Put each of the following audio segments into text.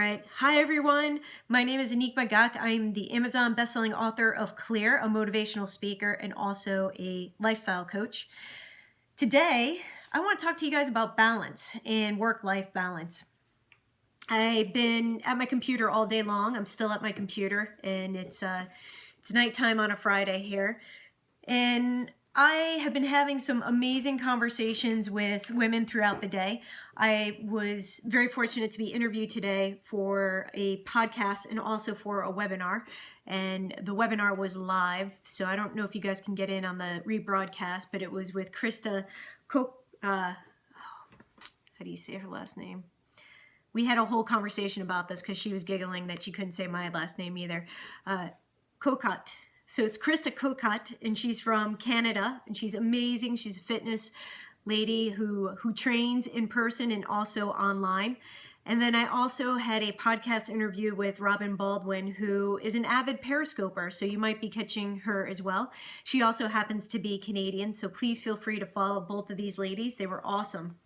All right. Hi, everyone. My name is AnnickMagac. I'm the Amazon bestselling author of Clear, a motivational speaker, and also a lifestyle coach. Today, I want to talk to you guys about balance and work-life balance. I've been at my computer all day long. I'm still at my computer, and it's nighttime on a Friday here. And I have been having some amazing conversations with women throughout the day. I was very fortunate to be interviewed today for a podcast and also for a webinar. And the webinar was live, so I don't know if you guys can get in on the rebroadcast, but it was with Krista how do you say her last name? We had a whole conversation about this because she was giggling that she couldn't say my last name either. Kokot. So it's Krista Kokot, and she's from Canada, and she's amazing. She's a fitness lady who trains in person and also online. And then I also had a podcast interview with Robin Baldwin, who is an avid Periscoper, so you might be catching her as well. She also happens to be Canadian, so please feel free to follow both of these ladies. They were awesome.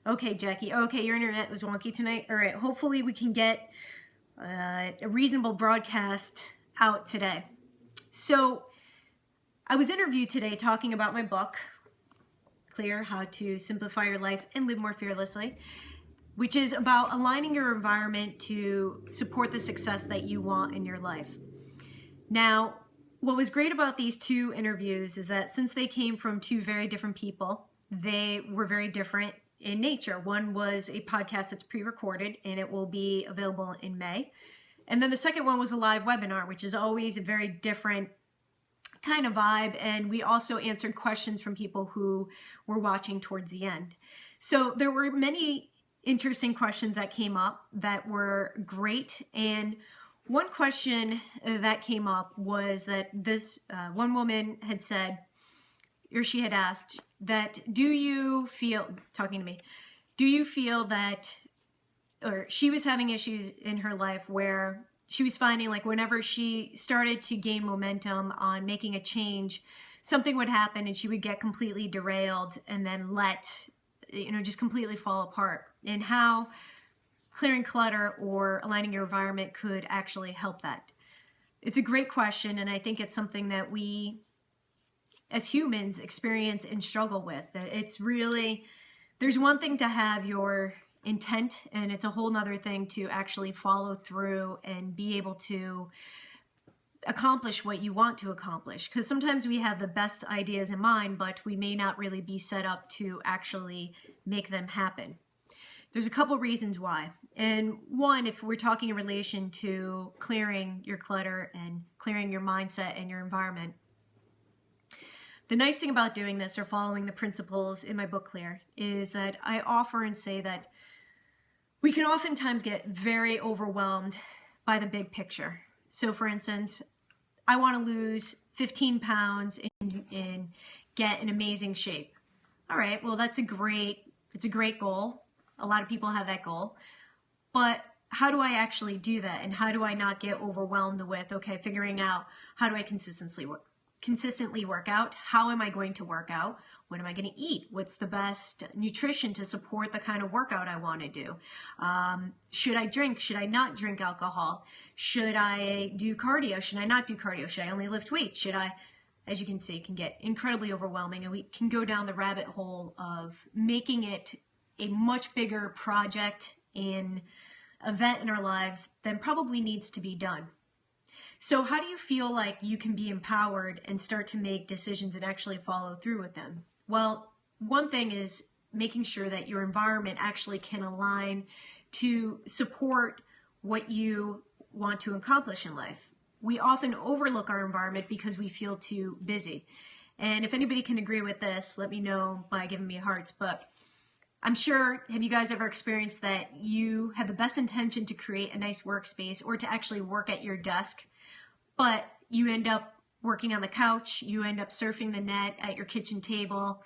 Okay, Jackie. Okay, your internet was wonky tonight. All right, hopefully we can get a reasonable broadcast out today. So I was interviewed today talking about my book, Clear, How to Simplify Your Life and Live More Fearlessly, which is about aligning your environment to support the success that you want in your life. Now, what was great about these two interviews is that since they came from two very different people, they were very different in nature. One was a podcast that's pre-recorded and it will be available in May. And then the second one was a live webinar, which is always a very different kind of vibe. And we also answered questions from people who were watching towards the end. So there were many interesting questions that came up that were great. And one question that came up was that this one woman had said, or she had asked that, do you feel that, or she was having issues in her life where she was finding like whenever she started to gain momentum on making a change, something would happen and she would get completely derailed and then just completely fall apart, and how clearing clutter or aligning your environment could actually help that. It's a great question, and I think it's something that we as humans experience and struggle with. It's really, there's one thing to have your intent, and it's a whole nother thing to actually follow through and be able to accomplish what you want to accomplish. Because sometimes we have the best ideas in mind, but we may not really be set up to actually make them happen. There's a couple reasons why. And one, if we're talking in relation to clearing your clutter and clearing your mindset and your environment, the nice thing about doing this or following the principles in my book, Clear, is that I offer and say that we can oftentimes get very overwhelmed by the big picture. So for instance, I want to lose 15 pounds and get in amazing shape. All right, well, it's a great goal. A lot of people have that goal. But how do I actually do that? And how do I not get overwhelmed with, okay, figuring out how do I consistently work out? How am I going to work out? What am I going to eat? What's the best nutrition to support the kind of workout I want to do? Should I drink? Should I not drink alcohol? Should I do cardio? Should I not do cardio? Should I only lift weights? Should I, as you can see, it can get incredibly overwhelming, and we can go down the rabbit hole of making it a much bigger project and event in our lives than probably needs to be done. So how do you feel like you can be empowered and start to make decisions and actually follow through with them? Well, one thing is making sure that your environment actually can align to support what you want to accomplish in life. We often overlook our environment because we feel too busy. And if anybody can agree with this, let me know by giving me hearts. But I'm sure, have you guys ever experienced that you have the best intention to create a nice workspace or to actually work at your desk, but you end up working on the couch, you end up surfing the net at your kitchen table,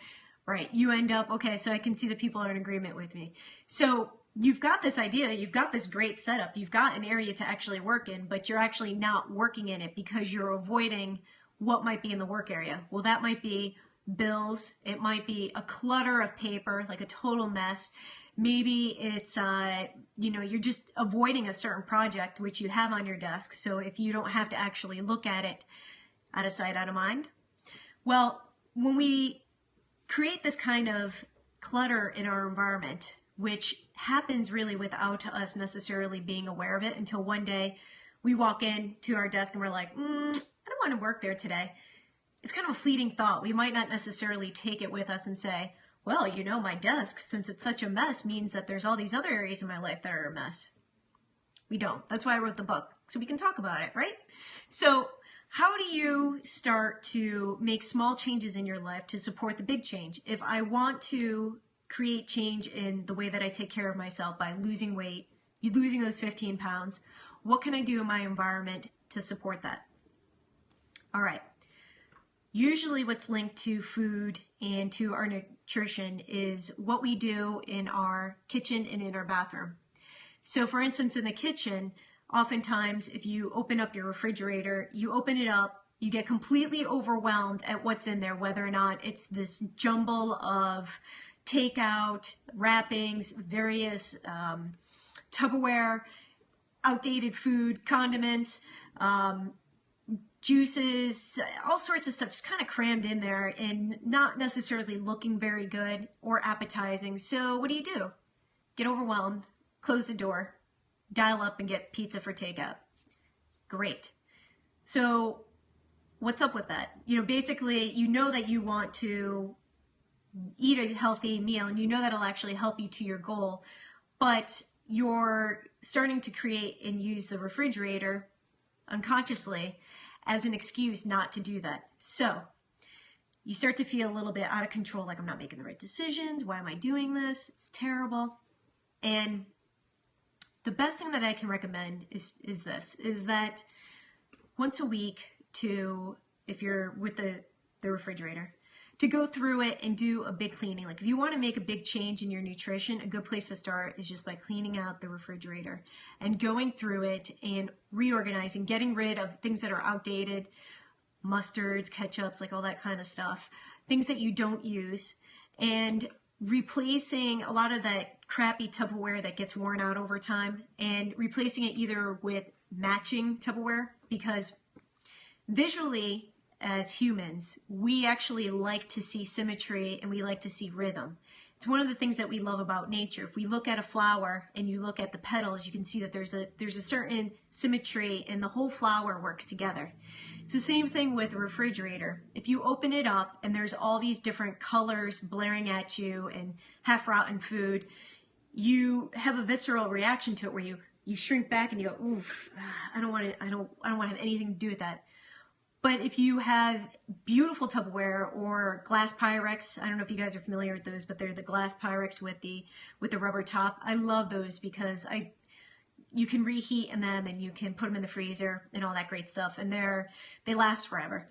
right? You end up, okay, so I can see the people are in agreement with me. So you've got this idea, you've got this great setup, you've got an area to actually work in, but you're actually not working in it because you're avoiding what might be in the work area. Well, that might be bills, it might be a clutter of paper, like a total mess. Maybe it's, you're just avoiding a certain project which you have on your desk. So if you don't have to actually look at it, out of sight, out of mind. Well, when we create this kind of clutter in our environment, which happens really without us necessarily being aware of it until one day we walk in to our desk and we're like, I don't want to work there today. It's kind of a fleeting thought. We might not necessarily take it with us and say, well, my desk, since it's such a mess, means that there's all these other areas in my life that are a mess. We don't. That's why I wrote the book, so we can talk about it, right? So how do you start to make small changes in your life to support the big change? If I want to create change in the way that I take care of myself by losing weight, losing those 15 pounds, what can I do in my environment to support that? All right. Usually what's linked to food and to our nutrition is what we do in our kitchen and in our bathroom. So for instance, in the kitchen, oftentimes if you open up your refrigerator, you open it up, you get completely overwhelmed at what's in there, whether or not it's this jumble of takeout, wrappings, various Tupperware, outdated food, condiments, juices, all sorts of stuff just kind of crammed in there and not necessarily looking very good or appetizing. So what do? Get overwhelmed, close the door, dial up and get pizza for takeout. Great. So what's up with that? Basically, that you want to eat a healthy meal and that'll actually help you to your goal, but you're starting to create and use the refrigerator unconsciously as an excuse not to do that. So you start to feel a little bit out of control, like I'm not making the right decisions. Why am I doing this? It's terrible. And the best thing that I can recommend is that once a week if you're with the refrigerator, to go through it and do a big cleaning. Like if you want to make a big change in your nutrition, a good place to start is just by cleaning out the refrigerator and going through it and reorganizing, getting rid of things that are outdated, mustards, ketchups, like all that kind of stuff, things that you don't use, and replacing a lot of that crappy Tupperware that gets worn out over time and replacing it either with matching Tupperware, because visually, as humans, we actually like to see symmetry and we like to see rhythm. It's one of the things that we love about nature. If we look at a flower and you look at the petals, you can see that there's a certain symmetry and the whole flower works together. It's the same thing with a refrigerator. If you open it up and there's all these different colors blaring at you and half-rotten food, you have a visceral reaction to it where you shrink back and you go, oof, I don't want to have anything to do with that. But if you have beautiful Tupperware or glass Pyrex, I don't know if you guys are familiar with those, but they're the glass Pyrex with the rubber top. I love those because you can reheat in them and you can put them in the freezer and all that great stuff, and they last forever.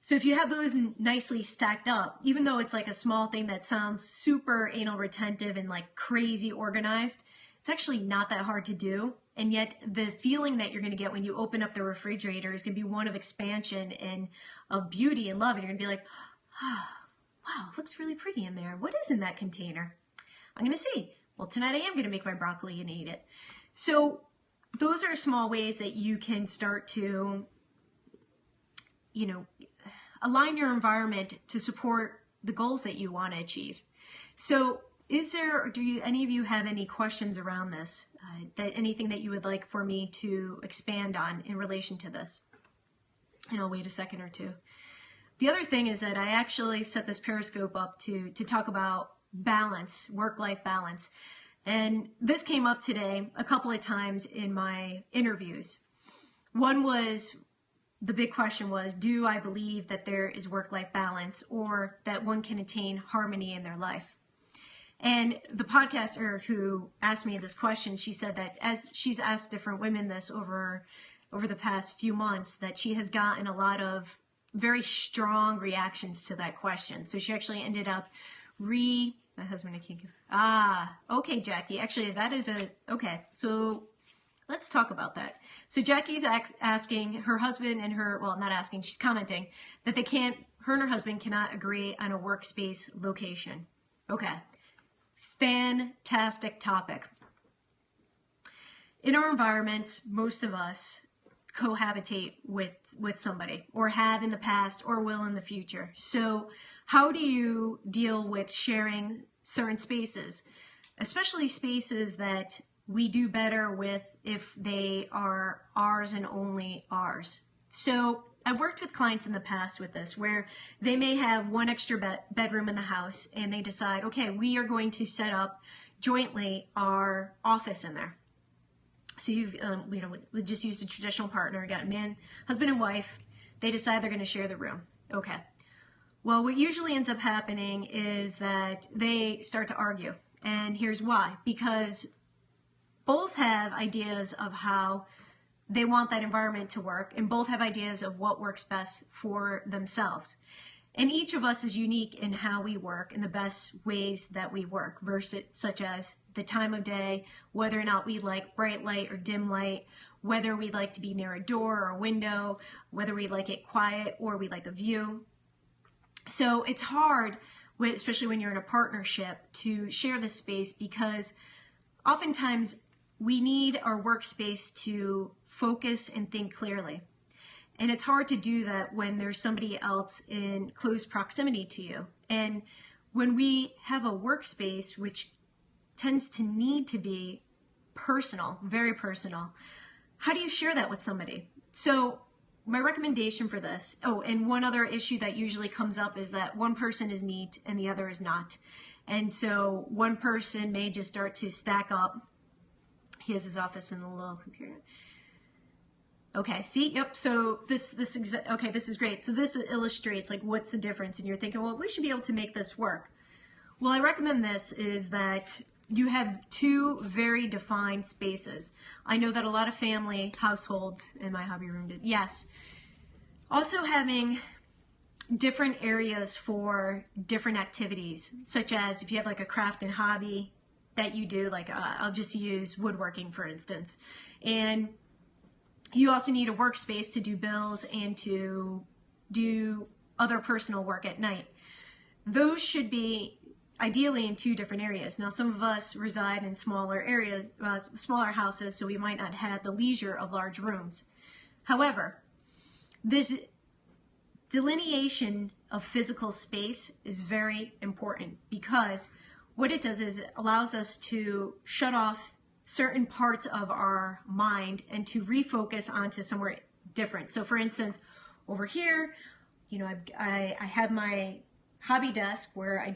So if you have those nicely stacked up, even though it's like a small thing that sounds super anal retentive and like crazy organized, it's actually not that hard to do. And yet the feeling that you're going to get when you open up the refrigerator is going to be one of expansion and of beauty and love. And you're going to be like, oh, wow, it looks really pretty in there. What is in that container? I'm going to see. Well, tonight I am going to make my broccoli and eat it. So those are small ways that you can start to, align your environment to support the goals that you want to achieve. So any of you have any questions around this? Anything that you would like for me to expand on in relation to this? And I'll wait a second or two. The other thing is that I actually set this Periscope up to talk about balance, work-life balance. And this came up today a couple of times in my interviews. The big question was, do I believe that there is work-life balance or that one can attain harmony in their life? And the podcaster who asked me this question, she said that as she's asked different women this over the past few months, that she has gotten a lot of very strong reactions to that question. So she actually ended up my husband, I can't give. Okay, Jackie. Actually, that is okay. So let's talk about that. So Jackie's asking her husband and not asking, she's commenting that her and her husband cannot agree on a workspace location. Okay. fantastic topic. In our environments, most of us cohabitate with somebody, or have in the past, or will in the future. So how do you deal with sharing certain spaces, especially spaces that we do better with if they are ours and only ours? So I've worked with clients in the past with this, where they may have one extra bedroom in the house, and they decide, okay, we are going to set up jointly our office in there. So you've, we just use a traditional partner. You got a man, husband and wife. They decide they're going to share the room. Okay. Well, what usually ends up happening is that they start to argue. And here's why. Because both have ideas of how they want that environment to work, and both have ideas of what works best for themselves. And each of us is unique in how we work and the best ways that we work, versus such as the time of day, whether or not we like bright light or dim light, whether we like to be near a door or a window, whether we like it quiet or we like a view. So it's hard, especially when you're in a partnership, to share the space, because oftentimes we need our workspace to focus and think clearly. And it's hard to do that when there's somebody else in close proximity to you. And when we have a workspace, which tends to need to be personal, very personal, how do you share that with somebody? So my recommendation for this, and one other issue that usually comes up is that one person is neat and the other is not. And so one person may just start to stack up. He has his office in the little computer. Okay, see, yep, so this is great. So this illustrates like what's the difference, and you're thinking, well, we should be able to make this work. Well, I recommend this is that you have two very defined spaces. I know that a lot of family households in my hobby room did, yes. Also having different areas for different activities, such as if you have like a craft and hobby that you do, like I'll just use woodworking for instance, and you also need a workspace to do bills and to do other personal work at night. Those should be ideally in two different areas. Now, some of us reside in smaller areas, smaller houses, so we might not have the leisure of large rooms. However, this delineation of physical space is very important, because what it does is it allows us to shut off certain parts of our mind and to refocus onto somewhere different. So for instance, over here, I have my hobby desk where I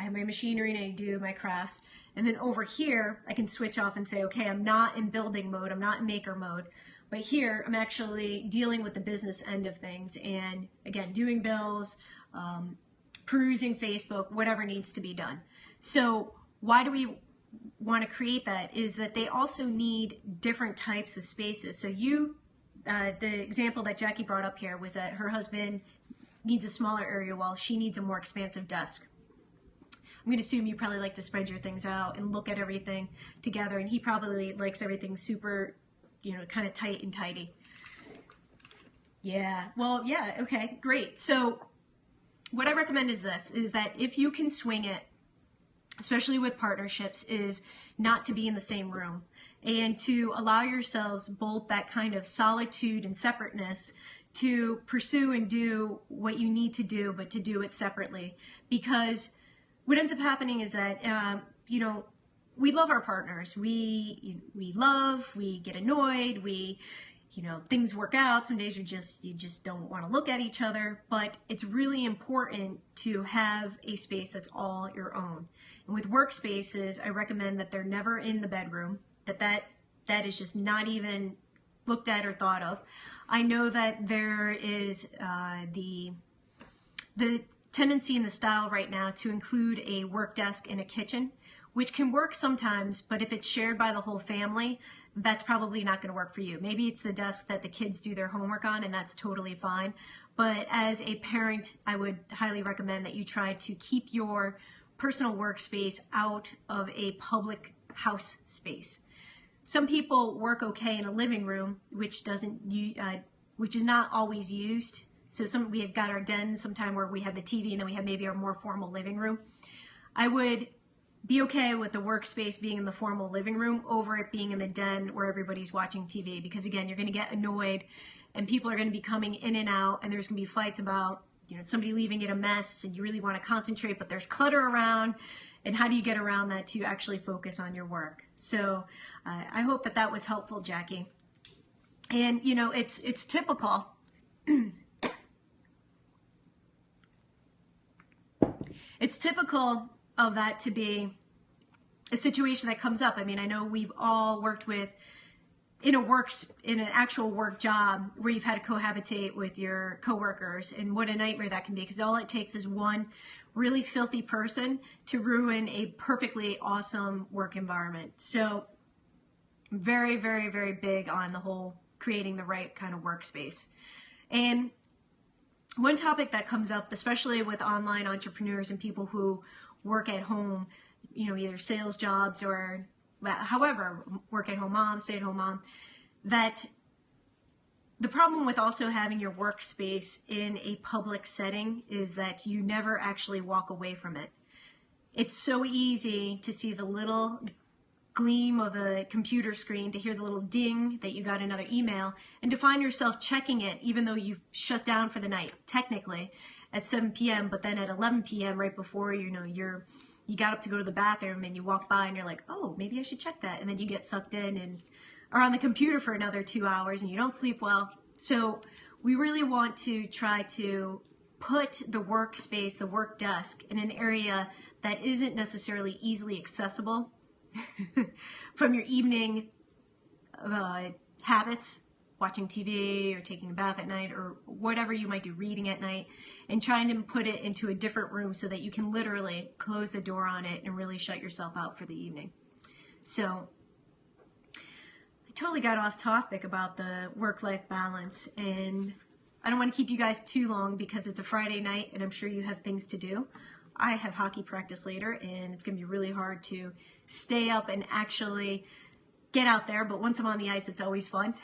have my machinery and I do my crafts. And then over here, I can switch off and say, okay, I'm not in building mode, I'm not in maker mode, but here I'm actually dealing with the business end of things. And again, doing bills, perusing Facebook, whatever needs to be done. So why do we want to create that? Is that they also need different types of spaces. So the example that Jackie brought up here was that her husband needs a smaller area while she needs a more expansive desk. I'm going to assume you probably like to spread your things out and look at everything together, and he probably likes everything super, kind of tight and tidy. Yeah, well, yeah, okay, great. So what I recommend is this, is that if you can swing it, especially with partnerships, is not to be in the same room, and to allow yourselves both that kind of solitude and separateness to pursue and do what you need to do, but to do it separately. Because what ends up happening is that, we love our partners. We get annoyed, things work out. Some days you just don't want to look at each other, but it's really important to have a space that's all your own. And with workspaces, I recommend that they're never in the bedroom, that is just not even looked at or thought of. I know that there is the tendency in the style right now to include a work desk in a kitchen, which can work sometimes, but if it's shared by the whole family, that's probably not going to work for you. Maybe it's the desk that the kids do their homework on, and that's totally fine. But as a parent, I would highly recommend that you try to keep your personal workspace out of a public house space. Some people work okay in a living room, which is not always used. So we have got our den sometime where we have the TV, and then we have maybe our more formal living room. I would be okay with the workspace being in the formal living room over it being in the den where everybody's watching TV. Because again, you're going to get annoyed and people are going to be coming in and out, and there's going to be fights about, somebody leaving it a mess and you really want to concentrate, but there's clutter around. And how do you get around that to actually focus on your work? So I hope that that was helpful, Jackie. And, it's typical. It's typical of that to be a situation that comes up. I mean, I know we've all worked with in an actual work job where you've had to cohabitate with your coworkers, and what a nightmare that can be, because all it takes is one really filthy person to ruin a perfectly awesome work environment. So very, very, very big on the whole creating the right kind of workspace. And one topic that comes up, especially with online entrepreneurs and people who work at home, either sales jobs or however, work at home mom, stay at home mom, that the problem with also having your workspace in a public setting is that you never actually walk away from it. It's so easy to see the little gleam of a computer screen, to hear the little ding that you got another email, and to find yourself checking it even though you've shut down for the night, technically, at 7 p.m., but then at 11 p.m. right before, you got up to go to the bathroom and you walk by and you're like, oh, maybe I should check that. And then you get sucked in and are on the computer for another 2 hours and you don't sleep well. So we really want to try to put the workspace, the work desk, in an area that isn't necessarily easily accessible from your evening habits, watching TV or taking a bath at night or whatever you might do, reading at night, and trying to put it into a different room so that you can literally close the door on it and really shut yourself out for the evening. So I totally got off topic about the work-life balance, and I don't want to keep you guys too long because it's a Friday night and I'm sure you have things to do. I have hockey practice later and it's going to be really hard to stay up and actually get out there, but once I'm on the ice, it's always fun.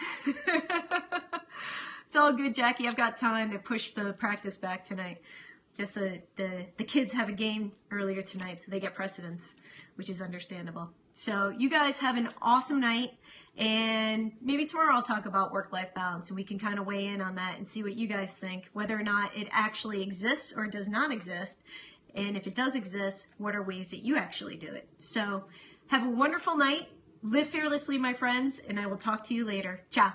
It's all good, Jackie. I've got time to push the practice back tonight. Guess the kids have a game earlier tonight, so they get precedence, which is understandable. So you guys have an awesome night, and maybe tomorrow I'll talk about work-life balance, and we can kind of weigh in on that and see what you guys think, whether or not it actually exists or does not exist, and if it does exist, what are ways that you actually do it. So have a wonderful night. Live fearlessly, my friends, and I will talk to you later. Ciao.